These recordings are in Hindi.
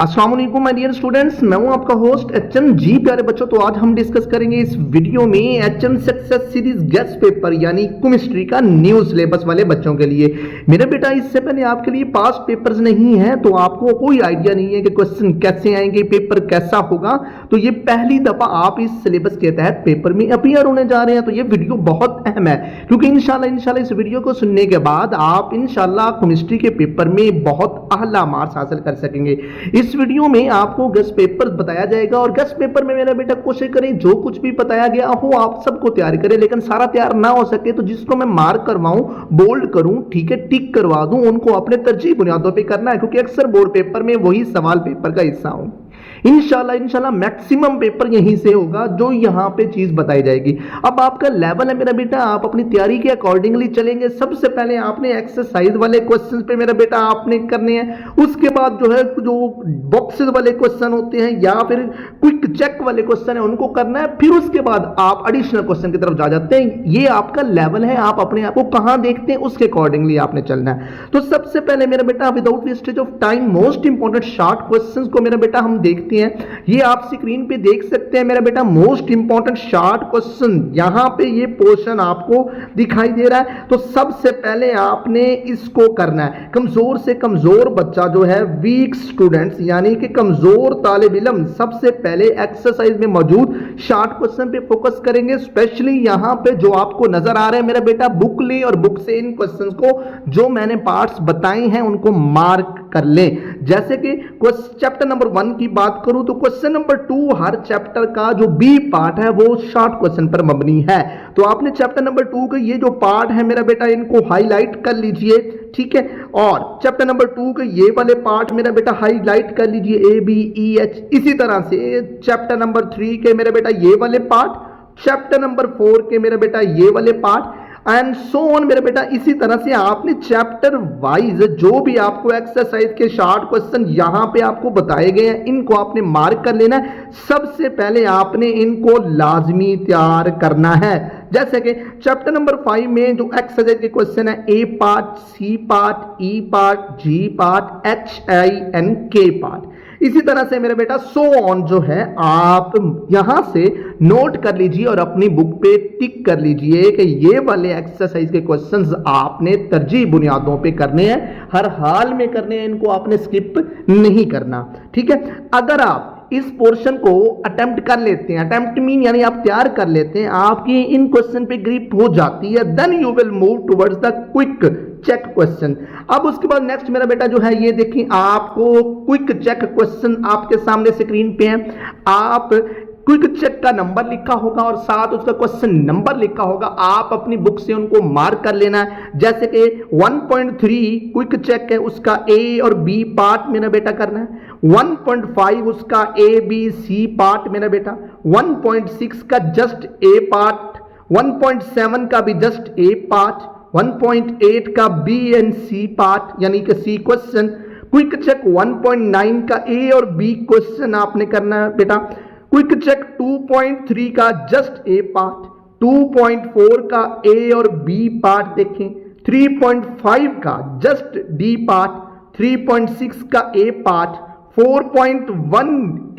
अस्सलाम वालेकुम माय डियर स्टूडेंट्स, मैं हूं आपका होस्ट एचएम जी। प्यारे बच्चों, तो आज हम डिस्कस करेंगे इस वीडियो में HM success series guest paper यानी केमिस्ट्री का न्यू सिलेबस वाले बच्चों के लिए। मेरा बेटा, इससे पहले आपके लिए पास्ट पेपर्स नहीं है तो आपको कोई आइडिया नहीं है कि क्वेश्चन कैसे आएंगे, पेपर कैसा होगा। तो ये पहली दफा आप इस सिलेबस के तहत पेपर में अपीयर होने जा रहे हैं, तो ये वीडियो बहुत अहम है क्योंकि इंशाल्लाह इस वीडियो को सुनने के बाद आप इंशाल्लाह केमिस्ट्री के पेपर में बहुत आला मार्क्स हासिल कर सकेंगे। इस वीडियो में आपको गेस्ट पेपर बताया जाएगा और गेस्ट पेपर में मेरा बेटा कोशिश करें जो कुछ भी बताया गया हो आप सबको तैयार करें, लेकिन सारा तैयार ना हो सके तो जिसको मैं मार्क करवाऊं, बोल्ड करूं, ठीक है, टिक करवा दूं, उनको अपने तरजीह बुनियादों पे करना है क्योंकि अक्सर बोर्ड पेपर में वही सवाल पेपर का हिस्सा हूं। इंशाल्लाह मैक्सिमम पेपर यहीं से होगा जो यहां पे चीज बताई जाएगी। अब आपका लेवल है मेरा बेटा, आप अपनी तैयारी के अकॉर्डिंगली चलेंगे। सबसे पहले आपने एक्सरसाइज वाले क्वेश्चंस पे मेरा बेटा आपने करने हैं, उसके बाद जो है जो बॉक्सेस वाले क्वेश्चन होते हैं या फिर क्विक चेक वाले क्वेश्चन है उनको करना है, फिर उसके बाद आप एडिशनल क्वेश्चन की तरफ जा जाते हैं। ये आपका लेवल है, आप अपने आप को कहां देखते हैं उसके अकॉर्डिंगली आपने चलना है। तो सबसे पहले मेरा बेटा without wastage of time most important short questions को मेरा बेटा हम देखते हैं। ये आप स्क्रीन पे देख सकते हैं मेरा बेटा, मोस्ट इंपॉर्टेंट शॉर्ट क्वेश्चन, यहां पे ये पोर्शन आपको दिखाई दे रहा है। तो सबसे पहले आपने इसको करना है। कमजोर से कमजोर बच्चा जो है, वीक स्टूडेंट्स यानी कि कमजोर तालिब इल्म, सबसे पहले एक्सरसाइज में मौजूद शॉर्ट क्वेश्चन पे फोकस करेंगे। स्पेशली यहां पे जो आपको नजर आ रहे हैं मेरा बेटा, बुक ले और बुक से इन क्वेश्चंस को जो मैंने पार्ट्स बताए हैं उनको मार्क कर लें। जैसे कि चैप्टर नंबर 1 की बात करूं तो क्वेश्चन नंबर 2 हर चैप्टर का जो बी पार्ट है वो शॉर्ट क्वेश्चन पर मबनी है। तो आपने चैप्टर नंबर 2 के ये जो पार्ट है मेरा बेटा इनको हाईलाइट कर लीजिए, ठीक है। और चैप्टर नंबर 2 के ये वाले पार्ट मेरा बेटा हाईलाइट कर लीजिए, ए बी ई एच। इसी तरह से चैप्टर नंबर 3 के मेरे बेटा ये वाले पार्ट, चैप्टर नंबर 4 के मेरे बेटा ये वाले पार्ट एंड सो ऑन मेरे बेटा। इसी तरह से आपने चैप्टर वाइज जो भी आपको एक्सरसाइज के शॉर्ट क्वेश्चन यहां पे आपको बताए गए हैं इनको आपने मार्क कर लेना है। सबसे पहले आपने इनको लाजमी तैयार करना है। जैसे कि चैप्टर नंबर 5 में जो एक्सरसाइज के क्वेश्चन है, A part, C part, E part, G part, H I N K part. इसी तरह से मेरे बेटा सो ऑन जो है आप यहां से नोट कर लीजिए और अपनी बुक पे टिक कर लीजिए कि ये वाले एक्सरसाइज के क्वेश्चंस आपने तरजीह बुनियादों पे करने हैं, हर हाल में करने हैं, इनको आपने स्किप नहीं करना, ठीक है। अगर आप इस पोर्शन को अटेम्प्ट कर लेते हैं, अटेम्प्ट मीन यानी आप तैयार कर लेते हैं, आपकी इन क्वेश्चन पे ग्रिप हो जाती है, then you will move towards the quick check question. अब उसके बाद नेक्स्ट मेरा बेटा जो है ये देखिए, आपको क्विक चेक क्वेश्चन आपके सामने स्क्रीन पे है। आप क्विक चेक का नंबर लिखा होगा और साथ उसका क्वेश्चन नंबर लिखा होगा, आप अपनी बुक से उनको मार्क कर लेना है। जैसे कि 1.3 क्विक चेक है, उसका ए और बी पार्ट मेरा बेटा करना है। 1.5 उसका ए बी सी पार्ट मेरा बेटा, 1.6 का जस्ट ए पार्ट, 1.7 का भी जस्ट ए पार्ट, 1.8 का बी एंड सी पार्ट यानी कि सी क्वेश्चन। क्विक चेक 1.9 का ए और बी क्वेश्चन आपने करना है बेटा। क्विक चेक 2.3 का जस्ट ए पार्ट, 2.4 का ए और बी पार्ट देखें, 3.5 का जस्ट डी पार्ट, 3.6 का A part, 4.1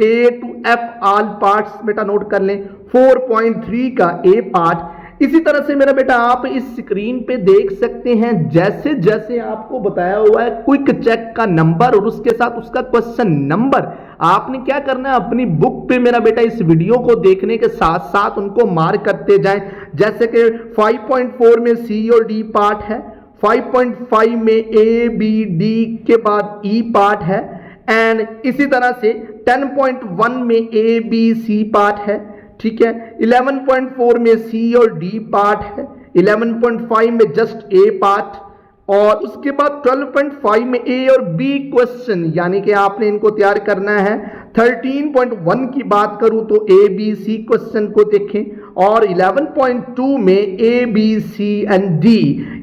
A to F all parts बेटा नोट कर लें, 4.3 का ए पार्ट। इसी तरह से मेरा बेटा आप इस स्क्रीन पे देख सकते हैं जैसे जैसे आपको बताया हुआ है क्विक चेक का नंबर और उसके साथ उसका क्वेश्चन नंबर आपने क्या करना है, अपनी बुक पे मेरा बेटा इस वीडियो को देखने के साथ साथ उनको मार्क करते जाएं। जैसे कि 5.4 में सी और डी पार्ट है, 5.5 में ए बी डी के बाद ई पार्ट है एंड इसी तरह से 10.1 में ए बी सी पार्ट है, ठीक है। 11.4 में सी और डी पार्ट है, 11.5 में जस्ट ए पार्ट और उसके बाद 12.5 में ए और बी क्वेश्चन यानी कि आपने इनको तैयार करना है। 13.1 की बात करूं तो ए बी सी क्वेश्चन को देखें और 11.2 में A B C and D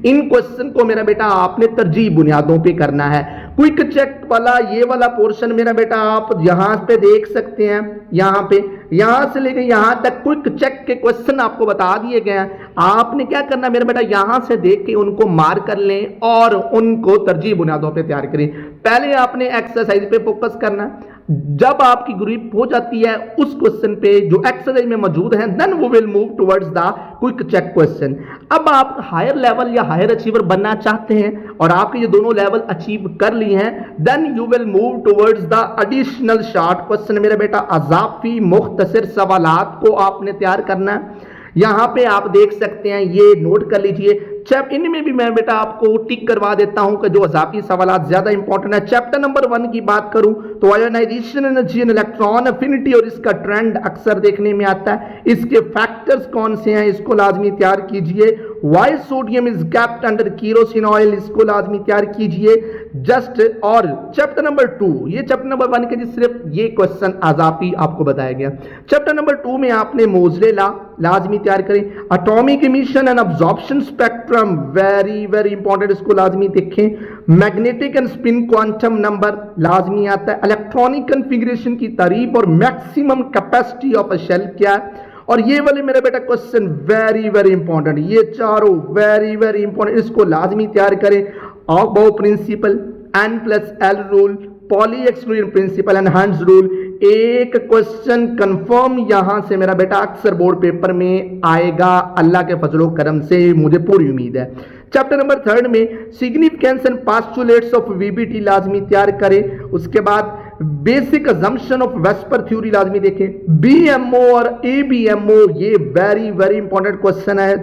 in question को मेरा बेटा आपने तरजीह बुनियादों पे करना है। क्विक चेक वाला ये वाला पोर्शन मेरा बेटा आप यहां पे देख सकते हैं, यहां से लेकर यहां तक क्विक चेक के क्वेश्चन आपको बता दिए गए हैं। आपने क्या करना मेरा बेटा, यहां से देख के उनको मार्क कर लें और उनको तरजीह बुनियादों पे तैयार करें। पहले आपने एक्सरसाइज पे फोकस करना। जब आपकी ग्रिप हो जाती है उस क्वेश्चन पे जो एक्सरसाइज में मौजूद है, then we will move towards the quick check question. अब आप हायर लेवल या हायर अचीवर बनना चाहते हैं और आपके ये दोनों लेवल अचीव कर लिए हैं, then you will move towards the additional short question. मेरा बेटा अजाफी मुख्तसर सवालात को आपने तैयार करना है। यहां पे आप देख सकते हैं, ये नोट कर लीजिए। इनमें भी मैं बेटा आपको टिक करवा देता हूं कि जो अजाफी सवालात ज्यादा इंपॉर्टेंट है। चैप्टर नंबर 1 की बात करूं तो ionization energy and electron affinity और इसका ट्रेंड अक्सर देखने में आता है। इसके फैक्टर्स कौन से हैं, इसको लाजमी तैयार कीजिए। Why sodium is kept under kerosene oil, इसको लाजमी तैयार कीजिए। जस्ट और चैप्टर नंबर 2, ये चैप्टर नंबर 1 के सिर्फ ये क्वेश्चन अजाफी आपको बताया गया। चैप्टर नंबर 2 में आपने मोजले ला लाजमी तैयार करें। Atomic emission and absorption spectrum very very important, इसको लाजमी देखें। Magnetic and spin quantum number लाजमी आता है। इलेक्ट्रॉनिक कन्फिगरेशन की तारीफ और maximum capacity of a shell क्या है। और ये वाले मेरे बेटा क्वेश्चन वेरी वेरी इंपॉर्टेंट, ये चारों वेरी वेरी इंपॉर्टेंट, इसको लाजमी तैयार करें। Aufbau principle, N+L rule, Pauli exclusion principle, enhance rule. एक क्वेश्चन कंफर्म यहां से मेरा बेटा अक्सर बोर्ड पेपर में आएगा, अल्लाह के फजलो करम से मुझे पूरी उम्मीद है। चैप्टर नंबर 3 में significance and postulates of VBT लाजमी तैयार करें। उसके बाद basic assumption of VSEPR theory लाजमी देखें। बीएमओ और एबीएमओ ये वेरी वेरी इंपॉर्टेंट क्वेश्चन है।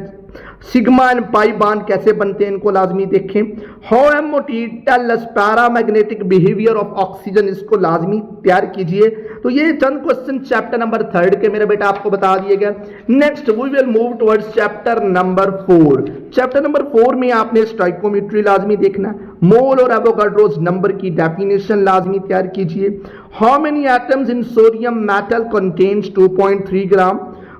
सिग्मा एंड पाई बांड कैसे बनते हैं, इनको लाजमी देखें। How MOT tell us paramagnetic behaviour of oxygen, इसको लाजमी तैयार कीजिए। तो ये चंद क्वेश्चन चैप्टर नंबर 3 के मेरे बेटा आपको बता दिए गए। Next we will move towards chapter number 4। Chapter number 4 में आपने स्टोइकोमेट्री लाजमी देखना। मोल और एवोगाड्रोस नंबर की डेफिनेशन लाजमी तैयार कीजिए। How many atoms in sodium metal contains 2.3 gram.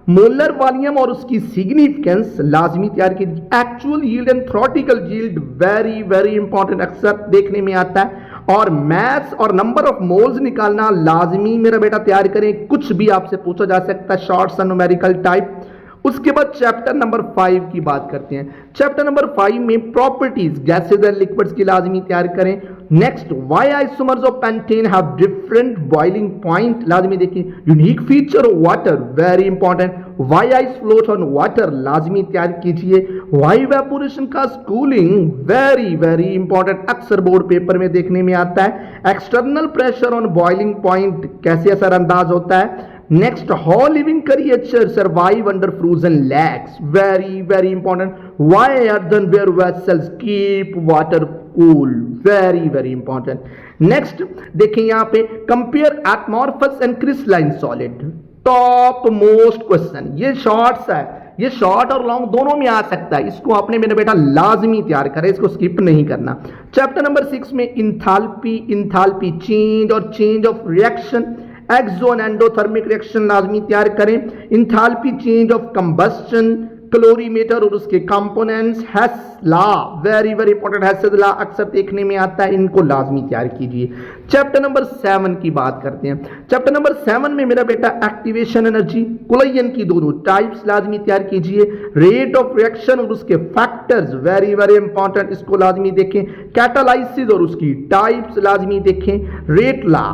Molar volume और उसकी सिग्निफिकेंस लाजमी तैयार कीजिए। Actual yield and theoretical yield very very important, अक्सर देखने में आता है। और मैथ्स और नंबर ऑफ मोल्स निकालना लाजमी मेरा बेटा तैयार करें, कुछ भी आपसे पूछा जा सकता है, शॉर्ट्स एंड न्यूमेरिकल टाइप। उसके बाद चैप्टर नंबर 5 की बात करते हैं। चैप्टर नंबर 5 में प्रॉपर्टीज गैसेज एंड लिक्विड्स की लाजमी तैयार करें। Next, why isomers of pentane have different boiling point, लाजमी देखें। Unique feature of water very important. Why ice float on water, लाजमी तैयार कीजिए। व्हाई इवेपोरेशन का कूलिंग वेरी वेरी इंपॉर्टेंट, अक्सर बोर्ड पेपर में देखने में आता है। External pressure on boiling point कैसे असरअंदाज होता है। Next, how living creature survive under frozen lakhs, very very important. Why earthenware vessels keep water cool, very very important. Next देखें यहां पे compare amorphous and crystalline solid, top most question. ये शॉर्ट्स है, ये शॉर्ट और लॉन्ग दोनों में आ सकता है, इसको आपने मेरे बेटा लाजमी तैयार करें, इसको स्किप नहीं करना। चैप्टर नंबर 6 में इंथाल्पी चेंज और change of reaction, exo and endothermic reaction लाजमी तैयार करें। Enthalpy change of combustion, calorimeter और उसके components, Hess law very very important, Hess's law अक्सर देखने में आता है, इनको लाजमी तैयार कीजिए। चैप्टर नंबर 7 की बात करते हैं। चैप्टर नंबर 7 में मेरा बेटा एक्टिवेशन एनर्जी, कुलयन की दोनों टाइप्स लाजमी तैयार कीजिए। रेट ऑफ रिएक्शन और उसके फैक्टर्स वेरी वेरी इंपॉर्टेंट, इसको लाजमी देखें। कैटालाइसिस और उसकी टाइप्स लाजमी देखें। रेट लॉ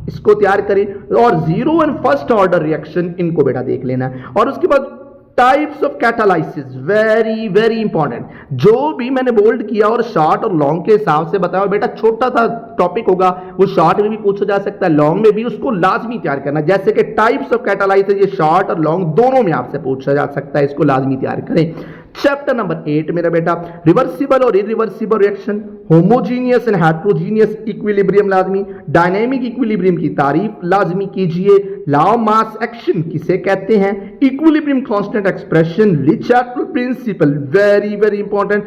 इसको तैयार करें और zero and first order reaction, इनको बेटा देख लेना। और उसके बाद types of catalysis very very important, जो भी मैंने बोल्ड किया और शॉर्ट और लॉन्ग के हिसाब से बताया बेटा, छोटा सा टॉपिक होगा, वो शॉर्ट में भी पूछा जा सकता है, लॉन्ग में भी, उसको लाजमी तैयार करना। जैसे कि टाइप्स ऑफ कैटालाइसिस, ये शॉर्ट और लॉन्ग दोनों में आपसे पूछा जा सकता है, इसको लाजमी तैयार करें। चैप्टर नंबर 8 मेरा बेटा रिवर्सिबल और irreversible reaction, homogeneous and heterogeneous equilibrium लाजमी, डायनेमिक इक्विलिब्रियम की तारीफ लाजमी कीजिए। लॉ ऑफ मास एक्शन किसे कहते हैं, equilibrium constant expression, Le Chatelier principle very very important.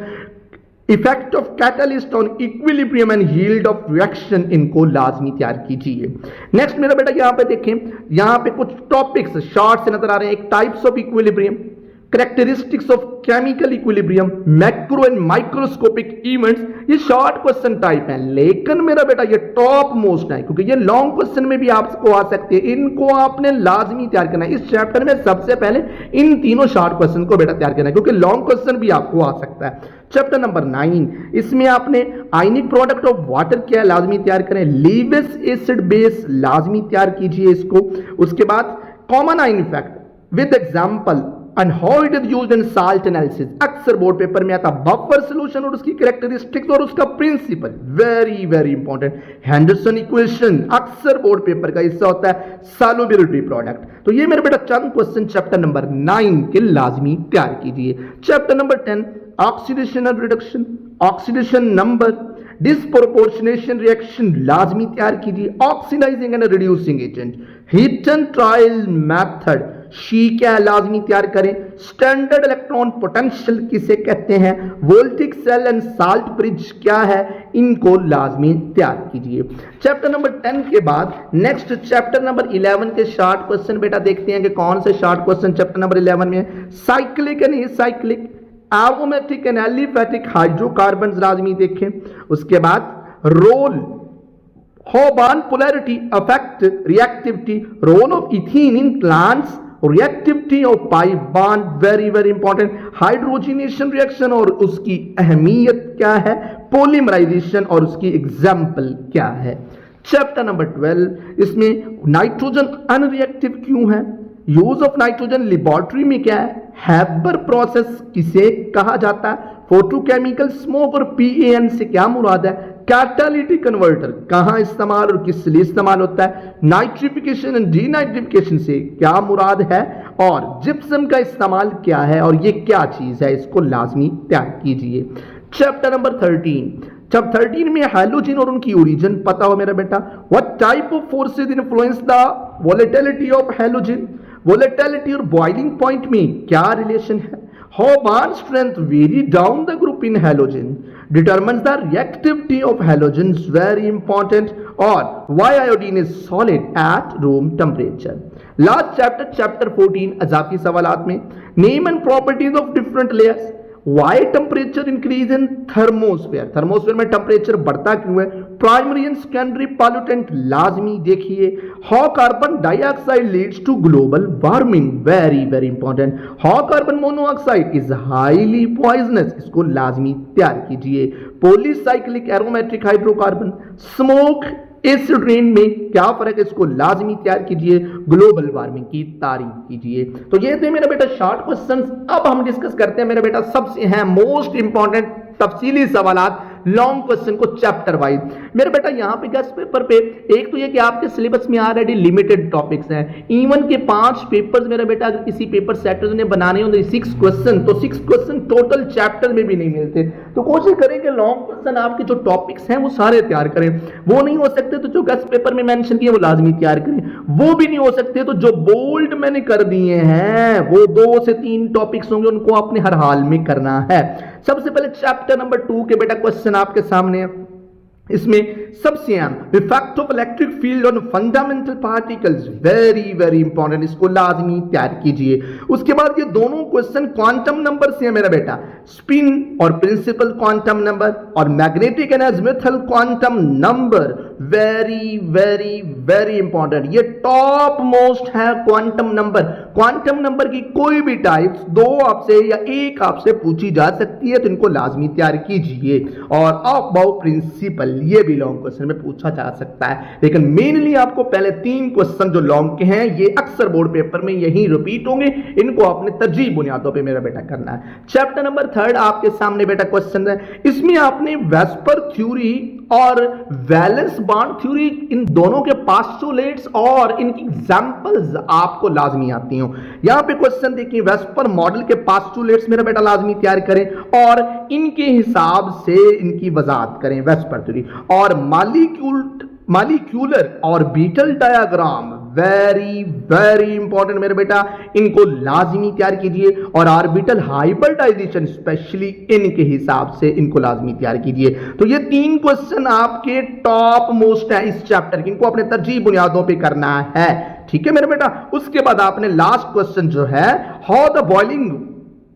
Effect of catalyst on equilibrium and yield of reaction, इनको लाजमी तैयार कीजिए। नेक्स्ट मेरा बेटा यहां पे देखें, यहां पे कुछ टॉपिक्स शॉर्ट से नजर आ रहे हैं। एक types of equilibrium, characteristics of chemical equilibrium, macro and microscopic events, ये शॉर्ट क्वेश्चन टाइप है, लेकिन मेरा बेटा ये टॉप मोस्ट है क्योंकि ये लॉन्ग क्वेश्चन में भी आपको आ सकते हैं। इनको आपने लाजमी तैयार करना है। इस चैप्टर में सबसे पहले इन तीनों शॉर्ट क्वेश्चन को बेटा तैयार करना है क्योंकि लॉन्ग क्वेश्चन भी आपको आ सकता है। चैप्टर नंबर 9, इसमें आपने आयनिक प्रोडक्ट ऑफ वाटर क्या है लाजमी तैयार करें। लीविस एसिड बेस लाजमी तैयार कीजिए इसको। उसके बाद common ion effect with example and how it is used in salt analysis, अक्सर बोर्ड पेपर में आता। बफर सॉल्यूशन और उसकी कैरेक्टरिस्टिक्स और उसका principle, very very important. Henderson equation अक्सर बोर्ड पेपर का हिस्सा होता है। Solubility product. तो ये मेरे बेटा चंद क्वेश्चन चैप्टर नंबर 9 के लाजमी तैयार कीजिए। Chapter number 10, oxidation and reduction, oxidation number, disproportionation reaction लाजमी तैयार कीजिए। Oxidizing and reducing agent, hit and trial method, शी क्या है लाजमी तैयार करें। स्टैंडर्ड इलेक्ट्रॉन पोटेंशियल किसे कहते हैं, voltaic cell and salt bridge क्या है, इनको लाजमी तैयार कीजिए। चैप्टर नंबर 10 के बाद नेक्स्ट चैप्टर नंबर 11 के शॉर्ट क्वेश्चन बेटा देखते हैं कि कौन से शॉर्ट क्वेश्चन चैप्टर नंबर 11 में। Cyclic and acyclic, aromatic and aliphatic hydrocarbon लाजमी देखें। उसके बाद रोल, हॉबर्न polarity affect reactivity, role of ethene in plants, reactivity of pi bond, very very important. Hydrogenation reaction और उसकी अहमियत क्या है, पॉलीमराइजेशन और उसकी एग्जाम्पल क्या है। चैप्टर नंबर 12, इसमें नाइट्रोजन अनरिएक्टिव क्यों है, यूज ऑफ नाइट्रोजन लेबोरेटरी में क्या है, हैबर प्रोसेस किसे कहा जाता है, फोटोकेमिकल स्मोक और पीएन से क्या मुराद है, कैटालिटिक कन्वर्टर कहां इस्तेमाल और किस लिए इस्तेमाल होता है, नाइट्रिफिकेशन एंड डीनाइट्रिफिकेशन से क्या मुराद है, और जिप्सम का इस्तेमाल क्या है और ये क्या चीज है, इसको लाजमी तैयार कीजिए। चैप्टर नंबर 13, चैप्टर 13 में हैलोजन और उनकी ओरिजिन पता हो मेरा बेटा। What type of forces influence the volatility of halogen, volatility और बॉइलिंग पॉइंट में क्या रिलेशन है, how bond strength very down the group in halogen, determines the reactivity of halogens, very important, or why iodine is solid at room temperature. Last chapter, chapter 14, अजाफी सवालात में name and properties of different layers, why temperature increase in thermosphere, thermosphere में टेम्परेचर बढ़ता क्यों है, प्राइमरी एंड सेकेंडरी पॉल्यूटेंट लाजमी देखिए, how carbon dioxide leads to global warming, very very important, how carbon monoxide is highly poisonous, इसको लाजमी तैयार कीजिए। Polycyclic aromatic hydrocarbon, smoke acid rain में क्या फर्क है, इसको लाजमी तैयार कीजिए। ग्लोबल वार्मिंग की तारीफ कीजिए। तो ये थे मेरा बेटा शॉर्ट क्वेश्चंस। अब हम डिस्कस करते हैं मेरा बेटा सबसे हैं मोस्ट इंपॉर्टेंट तफसीली सवालात लॉन्ग क्वेश्चन को चैप्टर वाइज। मेरे बेटा यहाँ पे गेस्ट पेपर पे एक तो ये कि आपके सिलेबस में ऑलरेडी लिमिटेड टॉपिक्स हैं, इवन के 5 पेपर्स मेरा बेटा अगर किसी पेपर सेटर ने बनाने हो 6 क्वेश्चन, तो 6 क्वेश्चन टोटल चैप्टर में भी नहीं मिलते। तो कोशिश करें कि लॉन्ग क्वेश्चन आपके जो टॉपिक्स हैं वो सारे तैयार करें। वो नहीं हो सकते तो जो गेस्ट पेपर में मेंशन किए वो लाजमी तैयार करें। वो भी नहीं हो सकते तो जो बोल्ड मैंने कर दिए हैं वो 2 से 3 टॉपिक्स होंगे, उनको आपने हर हाल में करना है। सबसे पहले चैप्टर नंबर 2 के बेटा क्वेश्चन आपके सामने है। इसमें सबसे अहम effect of electric field on fundamental particles, very very important, इसको लाजमी तैयार कीजिए। उसके बाद ये दोनों क्वेश्चन क्वांटम नंबर से है मेरा बेटा, स्पिन और प्रिंसिपल क्वांटम नंबर और magnetic and azimuthal quantum number, very very very important, ये टॉप मोस्ट है क्वांटम नंबर। क्वांटम नंबर की कोई भी टाइप्स 2 आपसे या 1 आपसे पूछी जा सकती है, तो इनको लाजमी तैयार कीजिए। और ऑफ बाउ प्रिंसिपल, ये भी लॉन्ग क्वेश्चन में पूछा जा सकता है, लेकिन मेनली आपको पहले 3 क्वेश्चन जो लॉन्ग के हैं ये अक्सर बोर्ड पेपर में यही रिपीट होंगे, इनको आपने तरजीह बुनियादों पे मेरा बेटा करना है। चैप्टर नंबर 3 आपके सामने बेटा क्वेश्चन है, इसमें आपने वेस्पर थ्योरी और वैलेंस बॉन्ड थ्योरी, इन दोनों के पोस्टुलेट्स और इनकी एग्जांपल्स आपको लाजमी आती हो। यहां पे क्वेश्चन देखिए, वेस्पर मॉडल के पोस्टुलेट्स मेरा बेटा लाजमी तैयार करें और इनके हिसाब से इनकी वजाहत करें वेस्पर थ्योरी। और molecular orbital diagram, very very important मेरे बेटा, इनको लाजमी तैयार कीजिए। और ऑर्बिटल हाइब्रिडाइजेशन स्पेशली इनके हिसाब से इनको लाजमी तैयार कीजिए। तो ये 3 क्वेश्चन आपके टॉप मोस्ट है इस चैप्टर के, इनको अपने तरजीह बुनियादों पे करना है, ठीक है मेरे बेटा। उसके बाद आपने लास्ट क्वेश्चन जो है, how the boiling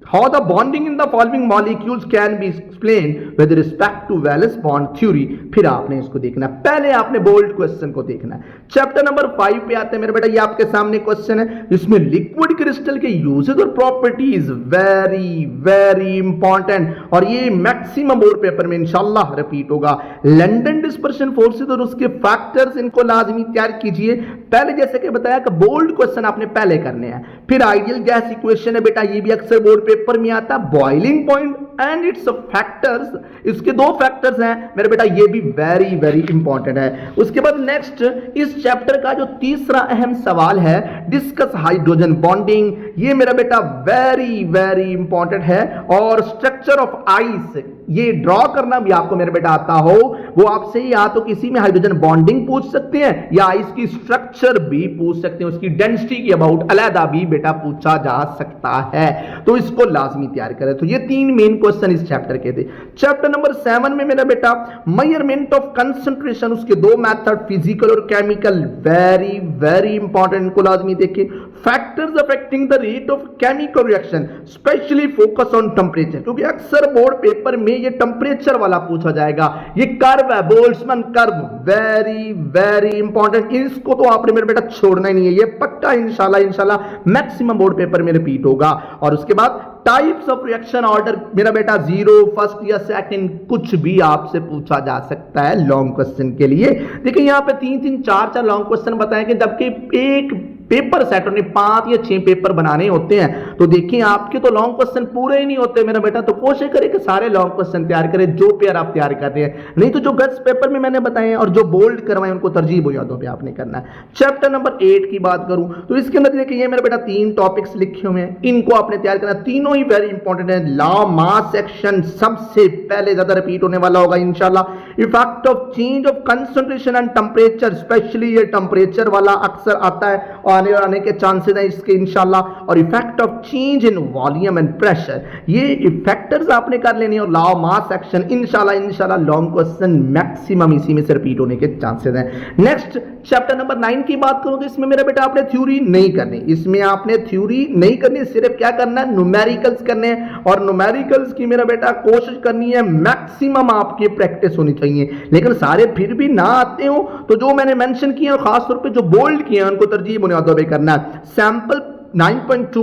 How the bonding in the following molecules can be explained with respect to valence bond theory। फिर आपने इसको देखना है, पहले आपने बोल्ड क्वेश्चन को देखना है। चैप्टर नंबर 5 पे आते हैं मेरे बेटा, ये आपके सामने क्वेश्चन है, इसमें लिक्विड क्रिस्टल के यूजेस और प्रॉपर्टीज वेरी वेरी इंपॉर्टेंट, और ये मैक्सिमम बोर्ड पेपर में इंशाल्लाह रिपीट होगा। लंदन डिस्पर्शन फोर्सेस और उसके फैक्टर्स, इनको लाजमी तैयार कीजिए। पहले जैसे कि बताया कि बोल्ड क्वेश्चन आपने पहले करने हैं। फिर आइडियल गैस इक्वेशन है बेटा, ये भी अक्सर बोर्ड पेपर में आता है। Boiling point and it's factors, इसके दो फैक्टर्स हैं मेरे बेटा, ये भी वेरी वेरी इंपॉर्टेंट है। उसके बाद नेक्स्ट इस चैप्टर का जो तीसरा अहम सवाल है, डिस्कस हाइड्रोजन बॉन्डिंग, ये मेरा बेटा वेरी वेरी इंपॉर्टेंट है। और स्ट्रक्चर ऑफ आइस, ये ड्रॉ करना भी आपको मेरे बेटा आता हो, वो आपसे या तो किसी में हाइड्रोजन बॉन्डिंग पूछ सकते हैं या आइस की स्ट्रक्चर भी पूछ सकते हैं, उसकी डेंसिटी की अबाउट अलहदा भी बेटा पूछा जा सकता है, तो इसको लाजमी तैयार करें। तो ये तीन मेन क्वेश्चन इस चैप्टर के थे। चैप्टर नंबर 7 में मेरा बेटा मेजरमेंट ऑफ कंसंट्रेशन, उसके दो मेथड फिजिकल और केमिकल, वेरी वेरी इंपॉर्टेंट, इनको लाजमी देखिए। Factors affecting the rate of chemical reaction, specially focus on temperature, क्योंकि अक्सर बोर्ड पेपर में ये टेंपरेचर वाला पूछा जाएगा। ये कर्व है, Boltzmann curve, very very important, इसको तो आपने मेरे बेटा छोड़ना ही नहीं है, ये पक्का इंशाल्लाह मैक्सिमम बोर्ड पेपर में रिपीट होगा। और उसके बाद टाइप्स ऑफ रिएक्शन ऑर्डर मेरा बेटा 0, फर्स्ट या सेकंड, कुछ भी आपसे पूछा जा सकता है लॉन्ग क्वेश्चन के लिए। देखिए यहां पे 3-3, 4-4 लॉन्ग क्वेश्चन बताए कि जबकि एक पेपर सेट ने 5 या 6 पेपर बनाने होते हैं, तो देखिए आपके तो लॉन्ग क्वेश्चन पूरे ही नहीं होते मेरा बेटा, तो कोशिश करें कि सारे लॉन्ग क्वेश्चन तैयार करें जो पेयर आप तैयार कर रहे हैं, नहीं तो जो गट्स पेपर में मैंने बताए हैं और जो बोल्ड करवाए उनको तरजीह बुनियादों पे आपने करना है। चैप्टर नंबर 8 की बात करूं तो इसके अंदर देखिए ये मेरा बेटा 3 टॉपिक्स लिखे हुए हैं, इनको आपने तैयार करना, तीनों ही वेरी इंपॉर्टेंट है। लॉ मास एक्शन सबसे पहले ज्यादा रिपीट होने वाला होगा इंशाल्लाह। Effect of change of concentration and temperature, specially ये टेंपरेचर वाला अक्सर आता है और आने के चांसेस है इसके इंशाल्लाह। और effect of change in volume and pressure, ये इफेक्टर्स आपने कर लेने, और लॉ मास एक्शन इंशाल्लाह लॉन्ग क्वेश्चन मैक्सिमम इसी में से रिपीट होने के चांसेस हैं। नेक्स्ट चैप्टर नंबर 9 की बात करूं तो इसमें मेरे बेटा आपने थ्योरी नहीं करनी, इसमें आपने थ्योरी नहीं करनी, सिर्फ क्या करना है, न्यूमेरिकल्स करने हैं। और न्यूमेरिकल्स की मेरा बेटा कोशिश करनी है मैक्सिमम आपकी प्रैक्टिस होनी चाहिए, लेकिन सारे फिर भी ना आते हो तो जो मैंने मेंशन किए और खासतौर पे जो बोल्ड किए हैं उनको तरजीह बुनियादों पे करना है। सैंपल 9.2,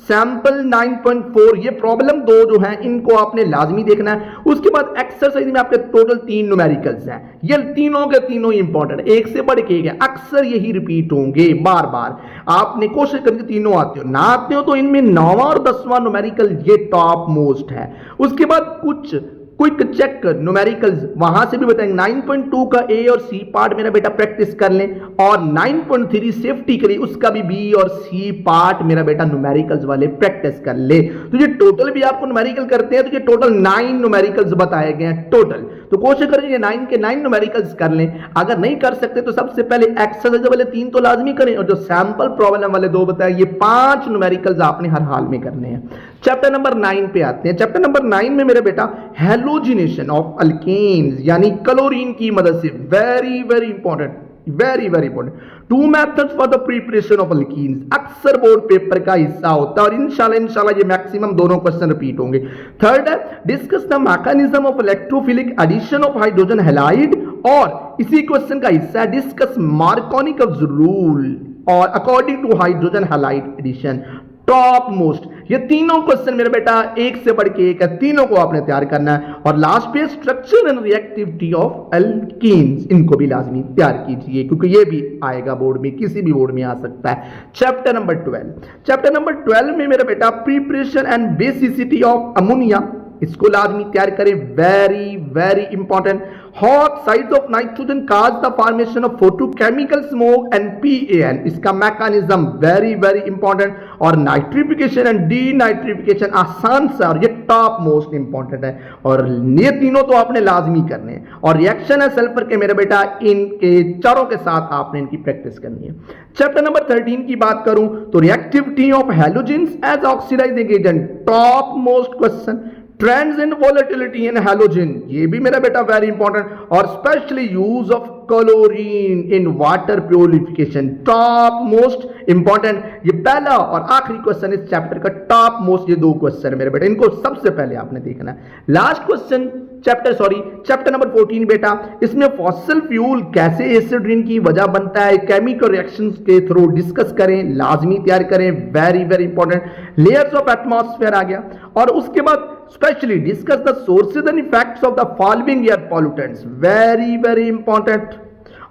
सैंपल 9.4, ये प्रॉब्लम 2 जो हैं इनको आपने लाजमी देखना है। उसके बाद एक्सरसाइज में आपके टोटल 3 न्यूमेरिकल्स हैं, ये तीनों के तीनों ही इंपॉर्टेंट, एक से बढ़ के एक, अक्सर यही रिपीट होंगे बार बार, आपने कोशिश करके तीनों आते हो, ना आते हो तो इनमें 9वां और 10वां न्यूमेरिकल ये टॉप मोस्ट है। उसके बाद कुछ क्विक चेक न्यूमेरिकल्स वहां से भी बताएंगे। 9.2 का ए और सी पार्ट मेरा बेटा प्रैक्टिस कर लें, और 9.3 सेफ्टी के लिए उसका भी बी और सी पार्ट मेरा बेटा न्यूमेरिकल्स वाले प्रैक्टिस कर ले। तो ये टोटल भी आपको न्यूमेरिकल करते हैं तो ये टोटल 9 न्यूमेरिकल्स बताए गए हैं टोटल, तो कोशिश करेंगे 9 के 9 न्यूमेरिकल्स कर लें। अगर नहीं कर सकते तो सबसे पहले एक्सरसाइज वाले 3 तो लाजमी करें, और जो सैंपल प्रॉब्लम वाले 2 बताए ये 5 न्यूमेरिकल्स आपने हर हाल में करने हैं। चैप्टर नंबर 9 पे आते हैं। चैप्टर नंबर 9 में मेरे बेटा हेलोजिनेशन ऑफ अल्केन्स यानी क्लोरीन की मदद से, very very important, very very important, 2 methods for the preparation of alkenes, अक्सर बोर्ड पेपर का हिस्सा होता है और इंशाल्लाह ये मैक्सिमम दोनों क्वेश्चन रिपीट होंगे। थर्ड है discuss the mechanism of electrophilic addition of hydrogen halide, और इसी क्वेश्चन का हिस्सा है डिस्कस मार्कोनिकव्स रूल और according to hydrogen halide addition, top most. ये तीनों क्वेश्चन मेरे बेटा एक से बढ़ के एक है, तीनों को आपने तैयार करना है। और लास्ट पे structure and reactivity of alkenes, इनको भी लाजमी तैयार कीजिए क्योंकि ये भी आएगा बोर्ड में, किसी भी बोर्ड में आ सकता है। चैप्टर नंबर 12, चैप्टर नंबर 12 में मेरे बेटा preparation and basicity of ammonia, इसको लाजमी तैयार करें, very very important. Hot size of nitrogen cause the formation of photochemical smoke and PAN, इसका मैकेनिज्म वेरी वेरी इंपॉर्टेंट। और नाइट्रिफिकेशन एंड डीनाइट्रिफिकेशन आसान सा और ये टॉप मोस्ट इंपॉर्टेंट है, और ये तीनों तो आपने लाजमी करने हैं। और रिएक्शन है सल्फर के मेरे बेटा, इनके चारों के साथ आपने इनकी प्रैक्टिस करनी है। चैप्टर नंबर 13 की बात करूं तो reactivity of halogens as oxidizing agent, top most question. Trends in volatility in halogen, ये भी मेरा बेटा वेरी इंपॉर्टेंट, और specially use of chlorine in water purification. Top most important ये पहला और आखिरी क्वेश्चन इस चैप्टर का, टॉप मोस्ट ये 2 क्वेश्चन मेरे बेटा, इनको सबसे पहले आपने देखना है। लास्ट क्वेश्चन चैप्टर नंबर 14 बेटा, इसमें फॉसिल फ्यूल कैसे एसिड रेन की वजह बनता है, केमिकल रिएक्शंस के थ्रू डिस्कस करें, लाजमी तैयार करें, very very important. Layers of atmosphere आ गया, और उसके बाद specially discuss the sources and effects of the following air pollutants, very very important.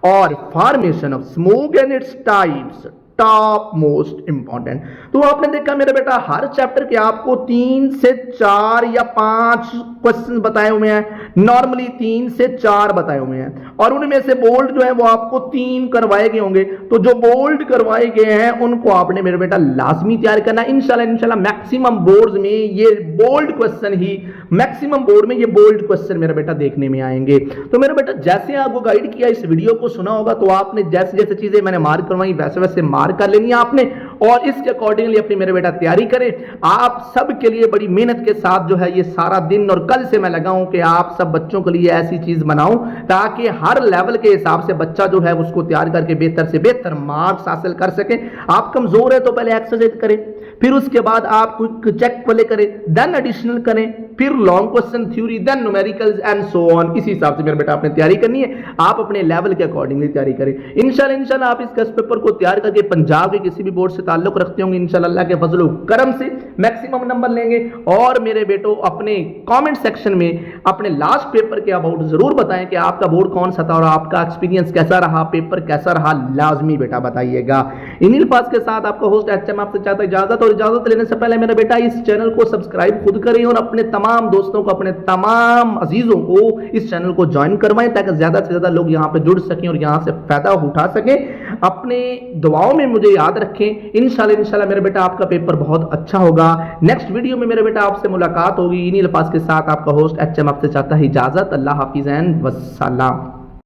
और formation of smoke and its types, top most important. तो आपने देखा मेरे बेटा हर चैप्टर के आपको 3 से 4 या 5 क्वेश्चन बताए हुए हैं, नॉर्मली 3 से 4 बताए हुए हैं, और उनमें से बोल्ड जो है वो आपको 3 करवाए गए होंगे। तो जो बोल्ड करवाए गए हैं उनको आपने मेरे बेटा लाजमी तैयार करना। इंशाल्लाह मैक्सिमम बोर्ड्स में ये बोल्ड क्वेश्चन ही, मैक्सिमम बोर्ड में ये बोल्ड क्वेश्चन मेरे बेटा देखने में आएंगे। तो मेरे बेटा जैसे आपको गाइड किया, इस वीडियो को सुना होगा, तो आपने जैसे जैसे चीजें मैंने मार्क करवाई वैसे वैसे मार्क कर लेनी है आपने, और इसके अकॉर्डिंगली अपनी मेरे बेटा तैयारी करें। आप सब के लिए बड़ी मेहनत के साथ जो है ये सारा दिन और कल से मैं लगाऊं कि आप सब बच्चों के लिए ऐसी चीज बनाऊं ताकि हर लेवल के हिसाब से बच्चा जो है उसको तैयार करके बेहतर से बेहतर मार्क्स हासिल कर सके। आप कमजोर है तो पहले एक्सरसाइज करें, फिर उसके बाद आप क्विक चेक वाले करें, देन एडिशनल करें, फिर long question theory, then numericals and so on. इसी हिसाब से मेरे बेटा आपने तैयारी करनी है, आप अपने लेवल के अकॉर्डिंगली तैयारी करें। इंशाल्लाह आप इस टेस्ट पेपर को तैयार करके पंजाब के किसी भी बोर्ड से ताल्लुक रखते होंगे, इंशाल्लाह अल्लाह के फजल करम से मैक्सिमम नंबर लेंगे। और मेरे बेटो अपने कमेंट सेक्शन में अपने लास्ट पेपर के अबाउट जरूर बताएं कि आपका बोर्ड कौन सा था और आपका एक्सपीरियंस कैसा रहा, पेपर कैसा रहा, लाजमी बेटा बताइएगा। इन अल्फाज के साथ आपका होस्ट एचएम आपसे चाहता है इजाजत, और इजाजत लेने से पहले मेरा बेटा इस चैनल को सब्सक्राइब खुद करें और अपने तमाम दोस्तों को, अपने तमाम अजीजों को इस चैनल को ज्वाइन करवाएं ताकि ज्यादा से ज्यादा लोग यहां पे जुड़ सकें और यहां से फायदा उठा सकें। अपने दुआओं में मुझे याद रखें। इंशाल्लाह मेरे बेटा आपका पेपर बहुत अच्छा होगा। नेक्स्ट वीडियो में मेरे बेटा आपसे मुलाकात होगी। इन्हीं अल्फाज के साथ आपका होस्ट एचएम आपसे चाहता है इजाजत। अल्लाह हाफिज़ एंड वस्सलाम।